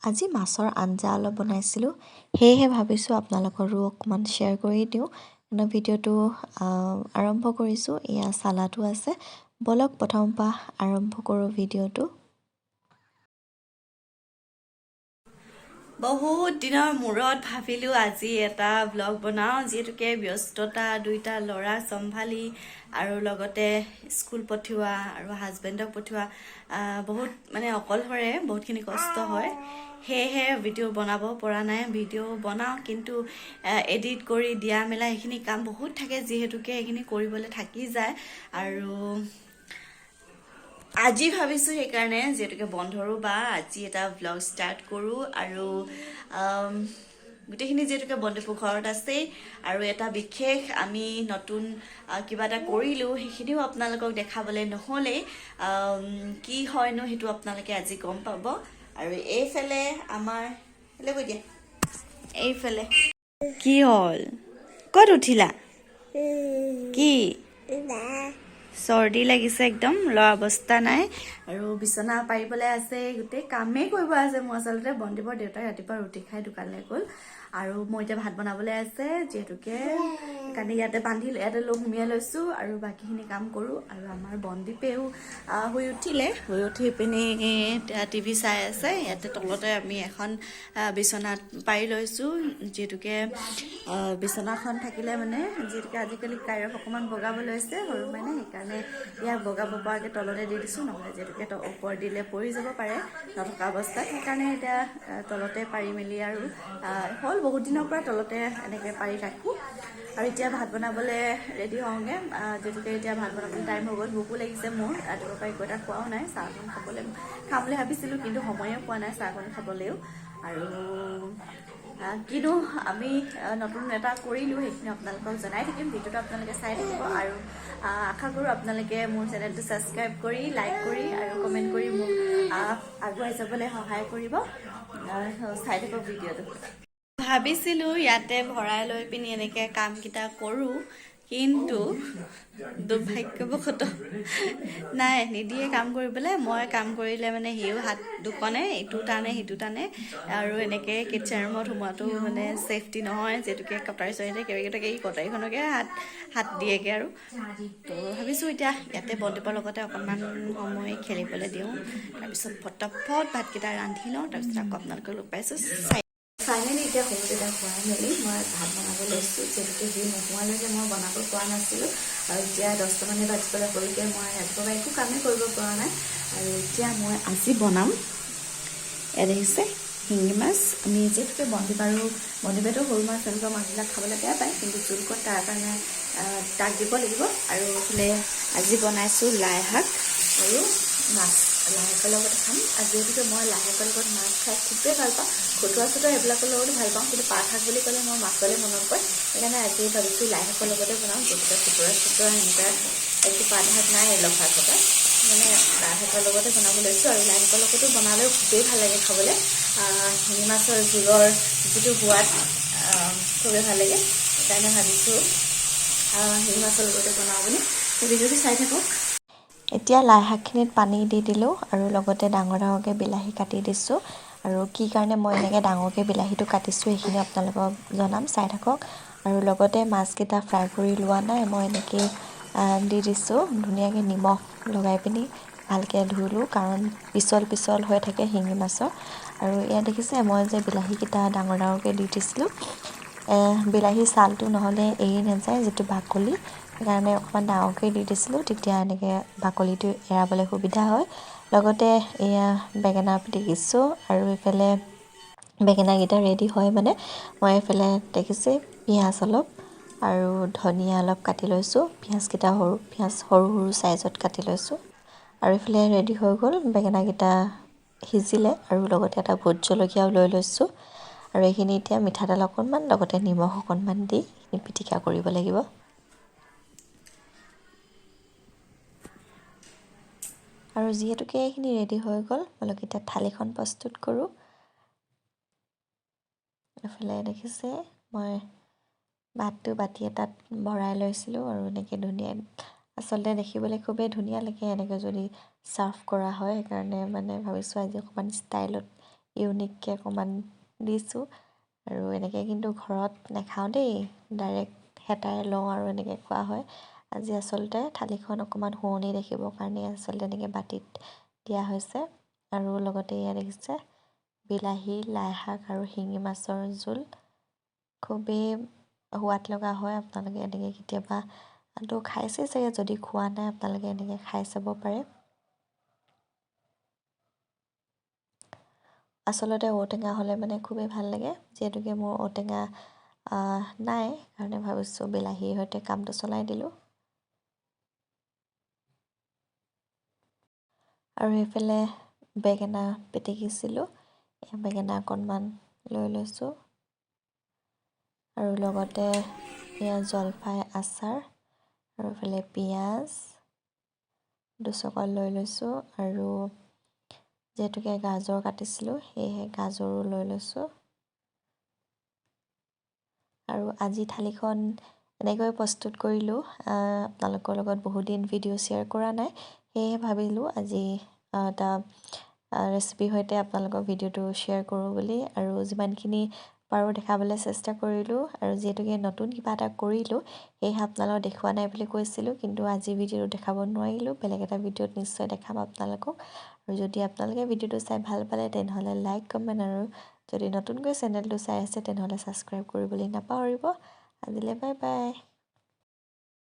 আজি মাছৰ আঞ্জা অলপ বনাইছিলোঁ, সেয়েহে ভাবিছোঁ আপোনালোকৰো অকণমান শ্বেয়াৰ কৰি দিওঁ। ভিডিঅ'টো আৰম্ভ কৰিছোঁ। এয়া চালাডো আছে। বলক প্ৰথমৰ পৰা আৰম্ভ কৰোঁ ভিডিঅ'টো। বহুত দিনৰ মূৰত ভাবিলোঁ আজি এটা ব্লগ বনাওঁ, যিহেতুকে ব্যস্ততা দুইটা ল'ৰা চম্ভালি আৰু লগতে স্কুল পঠিওৱা আৰু হাজবেণ্ডক পঠিওৱা বহুত অকলশৰে বহুতখিনি কষ্ট হয়। সেয়েহে ভিডিঅ' বনাব পৰা নাই। ভিডিঅ' বনাওঁ কিন্তু এডিট কৰি দিয়া মেলা সেইখিনি কাম বহুত থাকে, যিহেতুকে সেইখিনি কৰিবলৈ থাকি যায়। আৰু আজি ভাবিছোঁ সেইকাৰণে, যিহেতুকে বন্ধৰো বা আজি এটা ব্লগ ষ্টাৰ্ট কৰোঁ। আৰু গোটেইখিনি যিহেতুকে বন্ধুবোৰ ঘৰত আছেই, আৰু এটা বিশেষ আমি নতুন কিবা এটা কৰিলোঁ, সেইখিনিও আপোনালোকক দেখাবলৈ নহ'লেই। কি হয়নো সেইটো আপোনালোকে আজি গম পাব। আৰু এইফালে আমাৰ কৈ দিয়া, এইফালে কি হ'ল? ক'ত উঠিলা? কি চৰ্দি লাগিছে, একদম লোৱা অৱস্থা নাই। আৰু বিচনা পাৰিবলৈ আছে, গোটেই কামেই কৰিব আছে মোৰ। আচলতে বন্দিবৰ দেউতাই ৰাতিপুৱা ৰুটি খাই দোকানলৈ গ'ল, আৰু মই এতিয়া ভাত বনাবলৈ আছে, যিহেতুকে সেইকাৰণে ইয়াতে সুমিয়াই লৈছোঁ আৰু বাকীখিনি কাম কৰোঁ। আৰু আমাৰ বন্দীপেও শুই উঠি পিনি টিভি চাই আছে। ইয়াতে তলতে আমি এখন বিচনাত পাৰি লৈছোঁ, যিহেতুকে বিচনাখন থাকিলে যিহেতুকে আজিকালি কাইৰক অকণমান বগাব লৈছে সৰু সেইকাৰণে ইয়াক বগাব পৰাকৈ তলতে দি দিছোঁ। নহ'লে যিহেতুকে ওপৰত দিলে পৰি যাব পাৰে নথকা অৱস্থাত, সেইকাৰণে এতিয়া তলতে পাৰি মেলি আৰু হ'ল বহুত দিনৰ পৰা তলতে এনেকৈ পাৰি ৰাখোঁ। আৰু এতিয়া ভাত বনাবলৈ ৰেডি হওঁগৈ, যিহেতুকে এতিয়া ভাত বনাবলৈ টাইম হৈ গ'ল। ভোকো লাগিছে মোৰ, ৰাতিপুৱাৰ পৰা একো এটা খোৱাও নাই। চাহকণ খাম বুলি ভাবিছিলোঁ, কিন্তু সময়ে পোৱা নাই চাহকণ খাবলৈও। আৰু কিনো আমি নতুন এটা কৰিলোঁ, সেইখিনি আপোনালোকক জনাই থাকিম। ভিডিঅ'টো আপোনালোকে চাই থাকিব, আৰু আশা কৰোঁ আপোনালোকে মোৰ চেনেলটো ছাবস্ক্ৰাইব কৰি, লাইক কৰি আৰু কমেণ্ট কৰি মোক আগুৱাই যাবলৈ সহায় কৰিব। চাই থাকক ভিডিঅ'টো। ভাবিছিলোঁ ইয়াতে ভৰাই লৈ পিনি এনেকৈ কামকেইটা কৰোঁ, কিন্তু দুৰ্ভাগ্যবশতঃ নাই, নিদিয়ে কাম কৰিবলৈ। মই কাম কৰিলে সিও হাত দুখনে, ইটো টানে সিটো টানে, আৰু এনেকৈ কিটচেন ৰুমত সোমোৱাটো ছেফটি নহয়, যিহেতুকে কটাৰী চটাৰী কেইবাকৈ এই কটাৰীখনকে হাত দিয়েগৈ। আৰু তো ভাবিছোঁ এতিয়া ইয়াতে বন্দিপৰ লগতে অকণমান সময় খেলিবলৈ দিওঁ, তাৰপিছত ফটাফট ভাতকেইটা ৰান্ধি লওঁ, তাৰপিছত আকৌ আপোনালোকক লগ পাইছোঁ। ফাইনেলি এতিয়া সৰুকেইটা খুৱাই মেলি মই ভাত বনাব লৈছোঁ, যিহেতুকে সি নোহোৱালৈকে মই বনাব পৰা নাছিলোঁ। আৰু এতিয়া 10টামানে বাজিবলৈ সৰুকৈ মই ৰাতিপুৱা একো কামেই কৰিব পৰা নাই। আৰু এতিয়া মই আজি বনাম, ইয়াত দেখিছে শিঙি মাছ। আমি যিহেতুকে বন্দিপেতো সৰু মাছ তেনেকুৱা মাছবিলাক খাবলৈ বেয়া পায়, কিন্তু জোলকত তাৰ কাৰণে তাক দিব লাগিব। আৰু এইফালে আজি বনাইছোঁ লাই শাক আৰু মাছ। লাই শাকৰ লগত খাম, আৰু যিহেতুকে মই লাই শাকৰ লগত মাছ খাই খুবেই ভাল পাওঁ। খুতুৰা এইবিলাকৰ লগতো ভাল পাওঁ, কিন্তু পাত শাক বুলি ক'লে মই মাছলৈ মনত পৰে। সেইকাৰণে আজি ভাবিছোঁ লাই শাকৰ লগতে বনাওঁ, যিহেতুকে খুতুৰা এনেকুৱা একো পাত শাক নাই লফা থকা, লাই শাকৰ লগতে বনাব লৈছোঁ। আৰু লাই শাকৰ লগতো বনালেও খুবেই ভাল লাগে খাবলৈ। শিঙি মাছৰ জোলৰ যিটো সোৱাদ খুবেই ভাল লাগে, সেইকাৰণে ভাবিছোঁ শিঙি মাছৰ লগতে বনাওঁ বুলি। ভিডিঅ'টো চাই থাকক। এতিয়া লাই শাকখিনিত পানী দি দিলোঁ, আৰু লগতে ডাঙৰ ডাঙৰকৈ বিলাহী কাটি দিছোঁ। আৰু কি কাৰণে মই এনেকৈ ডাঙৰকৈ বিলাহীটো কাটিছোঁ সেইখিনি আপোনালোকক জনাম, চাই থাকক। আৰু লগতে মাছকেইটা ফ্ৰাই কৰি লোৱা নাই, মই এনেকৈ দি দিছোঁ। ধুনীয়াকৈ নিমখ লগাই পিনি ভালকৈ ধুলোঁ, কাৰণ পিছল হৈ থাকে শিঙি মাছৰ। আৰু ইয়াত দেখিছে মই যে বিলাহীকেইটা ডাঙৰ ডাঙৰকৈ দি দিছিলোঁ। বিলাহীৰ ছালটো নহ'লে এৰি নাযায়, যিটো বাকলি, সেইকাৰণে অকণমান ডাঙৰকৈ দি দিছিলোঁ, তেতিয়া এনেকৈ বাকলিটো এৰাবলৈ সুবিধা হয়। লগতে এয়া বেঙেনা পিটিকিছোঁ, আৰু এইফালে বেঙেনাকেইটা ৰেডি হয় মই এইফালে দেখিছে পিঁয়াজ অলপ আৰু ধনিয়া অলপ কাটি লৈছোঁ। পিঁয়াজ সৰু সৰু চাইজত কাটি লৈছোঁ। আৰু এইফালে ৰেডি হৈ গ'ল, বেঙেনাকেইটা সিজিলে, আৰু লগতে এটা ভোট জলকীয়াও লৈ লৈছোঁ। আৰু এইখিনি এতিয়া মিঠাতেল অকণমান লগতে নিমখ অকণমান দি পিটিকা কৰিব লাগিব। আৰু যিহেতুকে এইখিনি ৰেডি হৈ গ'ল, মই এতিয়া থালিখন প্ৰস্তুত কৰোঁ। এইফালে দেখিছে মই ভাতটো বাতি এটাত ভৰাই লৈছিলোঁ, আৰু এনেকৈ আচলতে দেখিবলৈ খুবেই ধুনীয়া লাগে এনেকৈ যদি ছাৰ্ভ কৰা হয়। সেইকাৰণে ভাবিছোঁ আজি অকণমান ষ্টাইলত ইউনিককৈ অকণমান দিছোঁ আৰু এনেকৈ কিন্তু ঘৰত নাখাওঁ দেই ডাইৰেক্ট হেতাৰে লওঁ আৰু এনেকৈ খোৱা হয় আজি আচলতে থালিখন অকণমান শুৱনি দেখিবৰ কাৰণে আচলতে এনেকৈ বাতিত দিয়া হৈছে আৰু লগতে এয়া দেখিছে বিলাহী লাই শাক আৰু শিঙি মাছৰ জোল খুবেই সোৱাদ লগা হয় আপোনালোকে এনেকৈ কেতিয়াবা খাইছে চাগে যদি খোৱা নাই আপোনালোকে এনেকৈ খাই চাব পাৰে আচলতে ঔটেঙা হ'লে মানে খুবেই ভাল লাগে যিহেতুকে মোৰ ঔটেঙা নাই কাৰণে ভাবিছোঁ বিলাহীৰ সৈতে কামটো চলাই দিলোঁ আৰু এইফালে বেঙেনা পিটিকিছিলোঁ বেঙেনা অকণমান লৈ লৈছোঁ আৰু লগতে এয়া জলফাই আচাৰ আৰু এইফালে পিঁয়াজ দুচকা লৈ লৈছোঁ আৰু যিহেতুকে গাজৰ কাটিছিলোঁ সেয়েহে গাজৰো লৈ লৈছোঁ আৰু আজি থালিখন এনেকৈ প্ৰস্তুত কৰিলোঁ আপোনালোকৰ লগত বহুদিন ভিডিঅ' শ্বেয়াৰ কৰা নাই সেয়েহে ভাবিলোঁ আজি এটা ৰেচিপিৰ সৈতে আপোনালোকৰ ভিডিঅ'টো শ্বেয়াৰ কৰোঁ বুলি আৰু যিমানখিনি পাৰোঁ দেখাবলৈ চেষ্টা কৰিলোঁ আৰু যিহেতুকে নতুন কিবা এটা কৰিলোঁ সেয়েহে আপোনালোকক দেখুওৱা নাই বুলি কৈছিলোঁ কিন্তু আজি ভিডিঅ'টো দেখাব নোৱাৰিলোঁ বেলেগ এটা ভিডিঅ'ত নিশ্চয় দেখাম আপোনালোকক আৰু যদি আপোনালোকে ভিডিঅ'টো চাই ভাল পালে তেনেহ'লে লাইক কমেণ্ট আৰু যদি নতুনকৈ চেনেলটো চাই আছে তেনেহ'লে ছাবস্ক্ৰাইব কৰিবলৈ নাপাহৰিব আজিলৈ বাই বাই